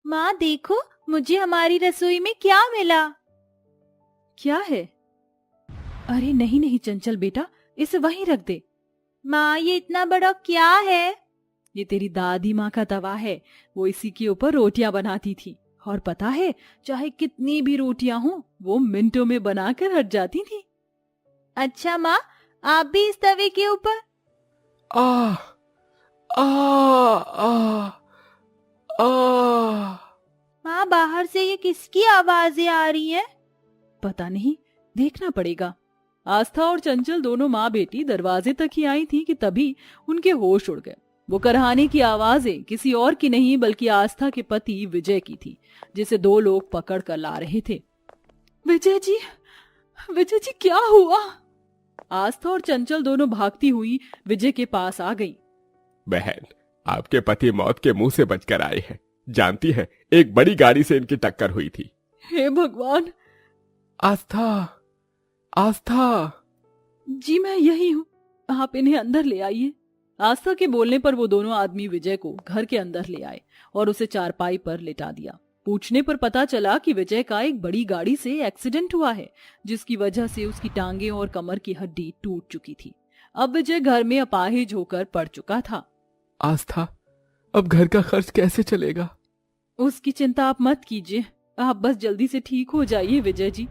माँ देखो, मुझे हमारी रसोई में क्या मिला। क्या है? अरे नहीं नहीं चंचल बेटा, इसे वहीं रख दे। माँ ये इतना बड़ा क्या है? ये तेरी दादी माँ का तवा है। वो इसी के ऊपर रोटियां बनाती थी। और पता है, चाहे कितनी भी रोटियां हो, वो मिनटों में बनाकर हट जाती थी। अच्छा माँ, आप भी इस तवे के ऊपर? आ आ आ आ माँ बाहर से ये किसकी आवाजें आ रही हैं? पता नहीं, देखना पड़ेगा। आस्था और चंचल दोनों माँ बेटी दरवाजे तक ही आई थी कि तभी उनके होश उड़ गए। वो करहाने की आवाजें किसी और की नहीं बल्कि आस्था के पति विजय की थी, जिसे दो लोग पकड़ कर ला रहे थे। विजय जी, विजय जी क्या हुआ? आस्था और चंचल दोनों भागती हुई विजय के पास आ गई। बहन, आपके पति मौत के मुंह से बचकर आए हैं। जानती है, एक बड़ी गाड़ी से इनकी टक्कर हुई थी। हे भगवान! आस्था, आस्था। जी मैं यही हूँ, आप इन्हें अंदर ले आइए। आस्था के बोलने पर वो दोनों आदमी विजय को घर के अंदर ले आए और उसे चारपाई पर लिटा दिया। पूछने पर पता चला कि विजय का एक बड़ी गाड़ी से एक्सीडेंट हुआ है, जिसकी वजह से उसकी टांगे और कमर की हड्डी टूट चुकी थी। अब विजय घर में अपाहिज होकर पड़ चुका था। आस्था, अब घर का खर्च कैसे चलेगा? उसकी चिंता आप मत कीजिए, आप बस जल्दी से ठीक हो जाइए विजय जी,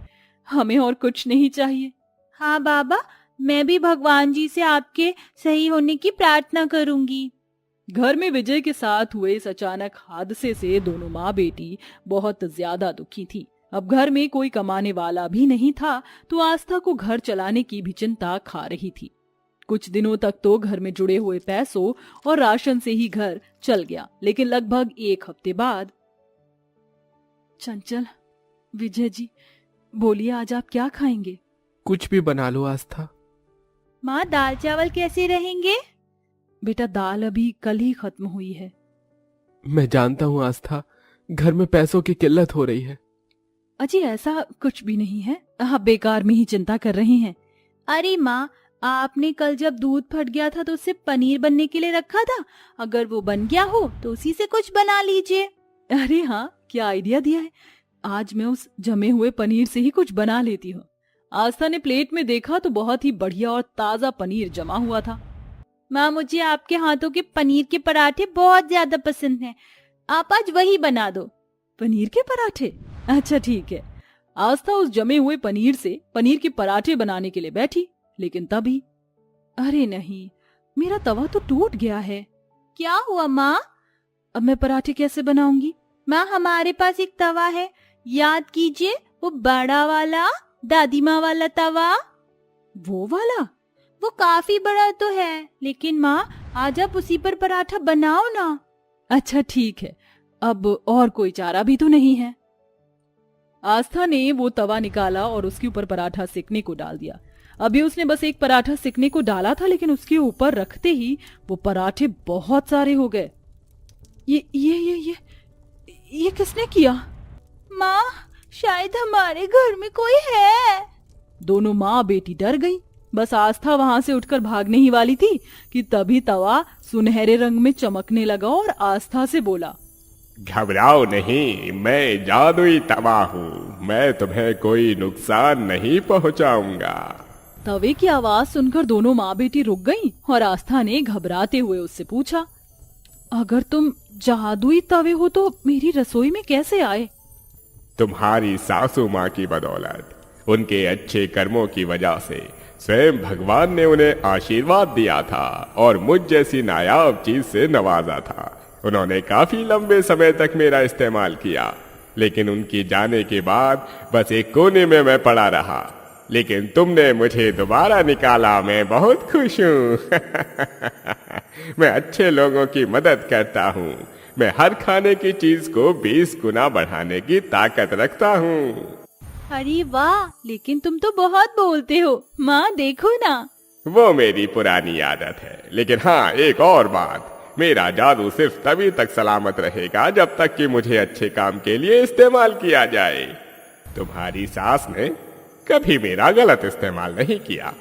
हमें और कुछ नहीं चाहिए। हाँ बाबा, मैं भी भगवान जी से आपके सही होने की प्रार्थना करूंगी। घर में विजय के साथ हुए इस अचानक हादसे से दोनों माँ बेटी बहुत ज्यादा दुखी थी। अब घर में कोई कमाने वाला भी नहीं था, तो आस्था को घर चलाने की भी चिंता खा रही थी। कुछ दिनों तक तो घर में जुड़े हुए पैसों और राशन से ही घर चल गया, लेकिन लगभग एक हफ्ते बाद। चंचल, विजय जी, बोलिए आज आप क्या खाएंगे? कुछ भी बना लो आस्था। माँ दाल चावल कैसे रहेंगे? बेटा दाल अभी कल ही खत्म हुई है। मैं जानता हूँ आस्था, घर में पैसों की किल्लत हो रही है। अजी ऐसा कुछ भी नहीं है, आप बेकार में ही चिंता कर रही हैं। अरे माँ, आपने कल जब दूध फट गया था तो उससे पनीर बनने के लिए रखा था, अगर वो बन गया हो तो उसी से कुछ बना लीजिए। अरे हाँ, क्या आइडिया दिया है। आज मैं उस जमे हुए पनीर से ही कुछ बना लेती हूँ। आस्था ने प्लेट में देखा तो बहुत ही बढ़िया और ताजा पनीर जमा हुआ था। माँ मुझे आपके हाथों के पनीर के पराठे बहुत ज्यादा पसंद हैं, आप आज वही बना दो। पनीर के पराठे? अच्छा ठीक है। आस्था उस जमे हुए पनीर से पनीर के पराठे बनाने के लिए बैठी, लेकिन तभी अरे नहीं, मेरा तवा तो टूट गया है। क्या हुआ माँ? अब मैं पराठे कैसे बनाऊंगी? माँ हमारे पास एक तवा है, याद कीजिए, वो बड़ा वाला दादी माँ वाला तवा। वो वाला? वो काफी बड़ा तो है, लेकिन माँ आज आप उसी पर पराठा बनाओ ना। अच्छा ठीक है, अब और कोई चारा भी तो नहीं है। आस्था ने वो तवा निकाला और उसके ऊपर पराठा सेकने को डाल दिया। अभी उसने बस एक पराठा सेकने को डाला था, लेकिन उसके ऊपर रखते ही वो पराठे बहुत सारे हो गए। ये किसने किया? माँ शायद हमारे घर में कोई है। दोनों माँ बेटी डर गई। बस आस्था वहां से उठकर भागने ही वाली थी कि तभी तवा सुनहरे रंग में चमकने लगा और आस्था से बोला, घबराओ नहीं, मैं जादुई तवा हूँ। मैं तुम्हें कोई नुकसान नहीं पहुँचाऊंगा। तवे की आवाज सुनकर दोनों माँ बेटी रुक गईं और आस्था ने घबराते हुए उससे पूछा, अगर तुम जादुई तवे हो तो मेरी रसोई में कैसे आए? तुम्हारी सासू माँ की बदौलत, उनके अच्छे कर्मों की वजह से स्वयं भगवान ने उन्हें आशीर्वाद दिया था और मुझ जैसी नायाब चीज से नवाजा था। उन्होंने काफी लंबे समय तक मेरा इस्तेमाल किया, लेकिन उनकी जाने के बाद बस एक कोने में मैं पड़ा रहा। लेकिन तुमने मुझे दोबारा निकाला, मैं बहुत खुश हूँ। मैं अच्छे लोगों की मदद करता हूँ। मैं हर खाने की चीज को 20 गुना बढ़ाने की ताकत रखता हूँ। अरे वाह, लेकिन तुम तो बहुत बोलते हो। माँ देखो ना। वो मेरी पुरानी आदत है, लेकिन हाँ एक और बात, मेरा जादू सिर्फ तभी तक सलामत रहेगा जब तक कि मुझे अच्छे काम के लिए इस्तेमाल किया जाए। तुम्हारी सास ने कभी मेरा गलत इस्तेमाल नहीं किया,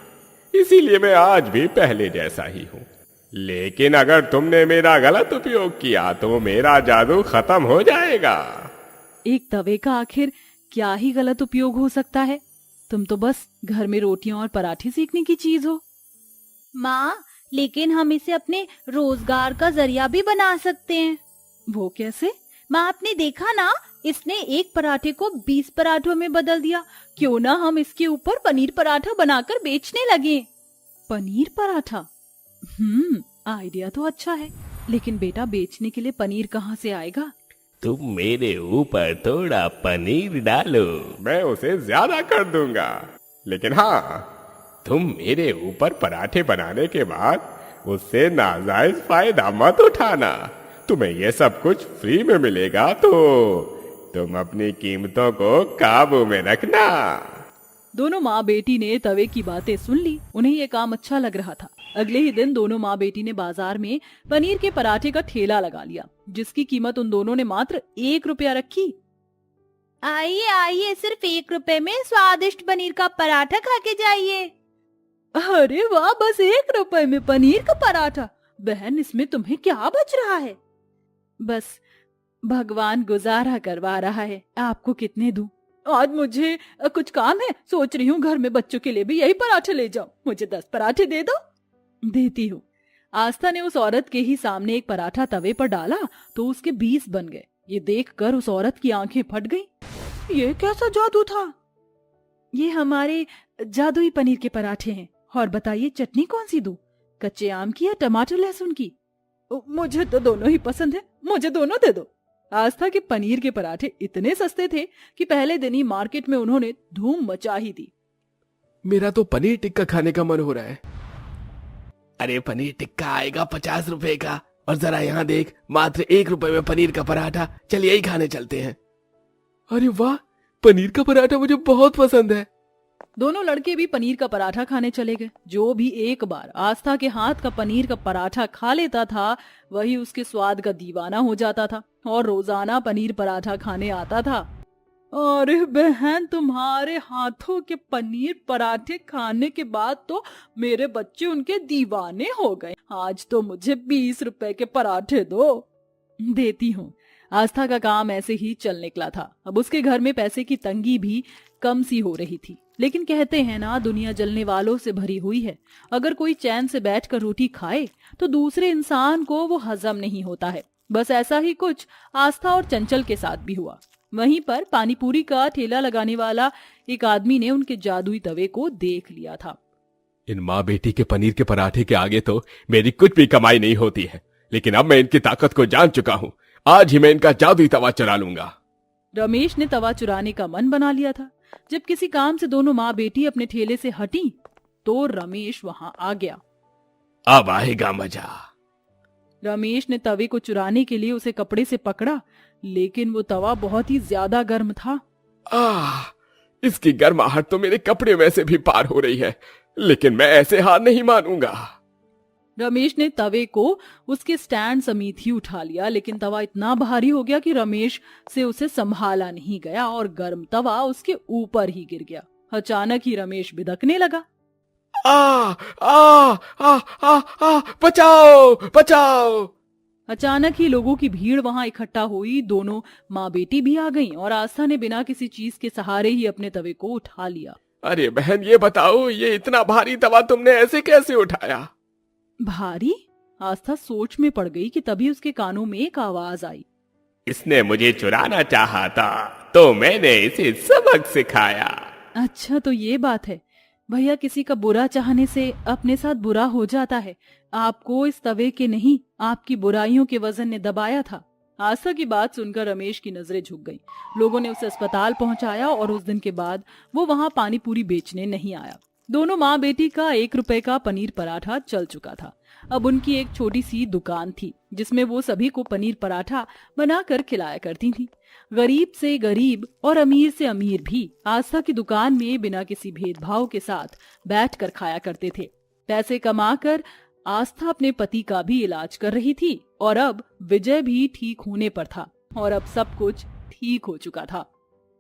इसीलिए मैं आज भी पहले जैसा ही हूँ। लेकिन अगर तुमने मेरा गलत उपयोग किया तो मेरा जादू खत्म हो जाएगा। एक तवे का आखिर क्या ही गलत उपयोग हो सकता है? तुम तो बस घर में रोटियां और पराठे सेकने की चीज हो। माँ, लेकिन हम इसे अपने रोजगार का जरिया भी बना सकते हैं। वो कैसे? माँ, आपने देखा ना, इसने एक पराठे को 20 पराठों में बदल दिया। क्यों ना हम इसके ऊपर पनीर पराठा बनाकर बेचने लगे। पनीर पराठा? आइडिया तो अच्छा है, लेकिन बेटा बेचने के लिए पनीर कहाँ से आएगा? तुम मेरे ऊपर थोड़ा पनीर डालो, मैं उसे ज्यादा कर दूंगा। लेकिन हाँ, तुम मेरे ऊपर पराठे बनाने के बाद उससे नाजायज फायदा मत उठाना। तुम्हें ये सब कुछ फ्री में मिलेगा तो तुम अपनी कीमतों को काबू में रखना। दोनों माँ बेटी ने तवे की बातें सुन ली। उन्हें ये काम अच्छा लग रहा था। अगले ही दिन दोनों माँ बेटी ने बाजार में पनीर के पराठे का ठेला लगा लिया, जिसकी कीमत उन दोनों ने मात्र 1 रुपया रखी। आइए आइए, सिर्फ 1 रुपए में स्वादिष्ट पनीर का पराठा खा के जाइए। अरे वाह, बस 1 रुपए में पनीर का पराठा? बहन, इसमें तुम्हें क्या बच रहा है? बस भगवान गुजारा करवा रहा है। आपको कितने दूं? आज मुझे कुछ काम है, सोच रही हूँ घर में बच्चों के लिए भी यही पराठे ले जाऊं। मुझे 10 पराठे दे दो। देती हूँ। आस्था ने उस औरत के ही सामने एक पराठा तवे पर डाला तो उसके 20 बन गए। ये देखकर उस औरत की आंखें फट गईं। ये कैसा जादू था? ये हमारे जादुई पनीर के पराठे हैं। और बताइए, चटनी कौन सी दूं? कच्चे आम की या टमाटर लहसुन की? मुझे तो दोनों ही पसंद है, मुझे दोनों दे दो। आस्था के पनीर के पराठे इतने सस्ते थे कि पहले दिन ही मार्केट में उन्होंने धूम मचा ही दी। मेरा तो पनीर टिक्का खाने का मन हो रहा है। अरे पनीर टिक्का आएगा 50 रुपए का, और जरा यहाँ देख, मात्र 1 रुपए में पनीर का पराठा। चल यही खाने चलते हैं। अरे वाह, पनीर का पराठा मुझे बहुत पसंद है। दोनों लड़के भी पनीर का पराठा खाने चले गए। जो भी एक बार आस्था के हाथ का पनीर का पराठा खा लेता था, वही उसके स्वाद का दीवाना हो जाता था और रोजाना पनीर पराठा खाने आता था। अरे बहन, तुम्हारे हाथों के पनीर पराठे खाने के बाद तो मेरे बच्चे उनके दीवाने हो गए। आज तो मुझे 20 रुपए के पराठे दो। देती हूँ। आस्था का काम ऐसे ही चल निकला था। अब उसके घर में पैसे की तंगी भी कम सी हो रही थी। लेकिन कहते हैं ना, दुनिया जलने वालों से भरी हुई है। अगर कोई चैन से बैठकर रोटी खाए तो दूसरे इंसान को वो हजम नहीं होता है। बस ऐसा ही कुछ आस्था और चंचल के साथ भी हुआ। वहीं पर पानीपुरी का ठेला लगाने वाला एक आदमी ने उनके जादुई तवे को देख लिया था। इन माँ बेटी के पनीर के पराठे के आगे तो मेरी कुछ भी कमाई नहीं होती है, लेकिन अब मैं इनकी ताकत को जान चुका हूँ। आज ही मैं इनका जादुई तवा चुरा लूंगा। रमेश ने तवा चुराने का मन बना लिया था। जब किसी काम से दोनों माँ बेटी अपने ठेले से हटी तो रमेश वहां आ गया। अब आएगा मजा। रमेश ने तवे को चुराने के लिए उसे कपड़े से पकड़ा, लेकिन वो तवा बहुत ही ज्यादा गर्म था। इसकी गर्माहट तो मेरे कपड़े में से भी पार हो रही है, लेकिन मैं ऐसे हार नहीं मानूंगा। रमेश ने तवे को उसके स्टैंड समेत ही उठा लिया, लेकिन तवा इतना भारी हो गया कि रमेश से उसे संभाला नहीं गया और गर्म तवा उसके ऊपर ही गिर गया। अचानक ही रमेश बिदकने लगा। आ, आ, आ, आ, आ, बचाओ बचाओ। अचानक ही लोगों की भीड़ वहां इकट्ठा हुई। दोनों माँ बेटी भी आ गईं और आस्था ने बिना किसी चीज के सहारे ही अपने तवे को उठा लिया। अरे बहन, ये बताओ, ये इतना भारी तवा तुमने ऐसे कैसे उठाया? भारी? आस्था सोच में पड़ गई कि तभी उसके कानों में एक आवाज आई। इसने मुझे चुराना चाहा था तो मैंने इसे सबक सिखाया। अच्छा, तो ये बात है। भैया, किसी का बुरा चाहने से अपने साथ बुरा हो जाता है। आपको इस तवे के नहीं, आपकी बुराइयों के वजन ने दबाया था। आस्था की बात सुनकर रमेश की नजरें झुक गईं। लोगों ने उसे अस्पताल पहुंचाया और उस दिन के बाद वो वहां पानी पूरी बेचने नहीं आया। दोनों माँ बेटी का 1 रुपए का पनीर पराठा चल चुका था। अब उनकी एक छोटी सी दुकान थी जिसमें वो सभी को पनीर पराठा बनाकर खिलाया करती थी। गरीब से गरीब और अमीर से अमीर भी आस्था की दुकान में बिना किसी भेदभाव के साथ बैठकर खाया करते थे। पैसे कमाकर आस्था अपने पति का भी इलाज कर रही थी और अब विजय भी ठीक होने पर था और अब सब कुछ ठीक हो चुका था।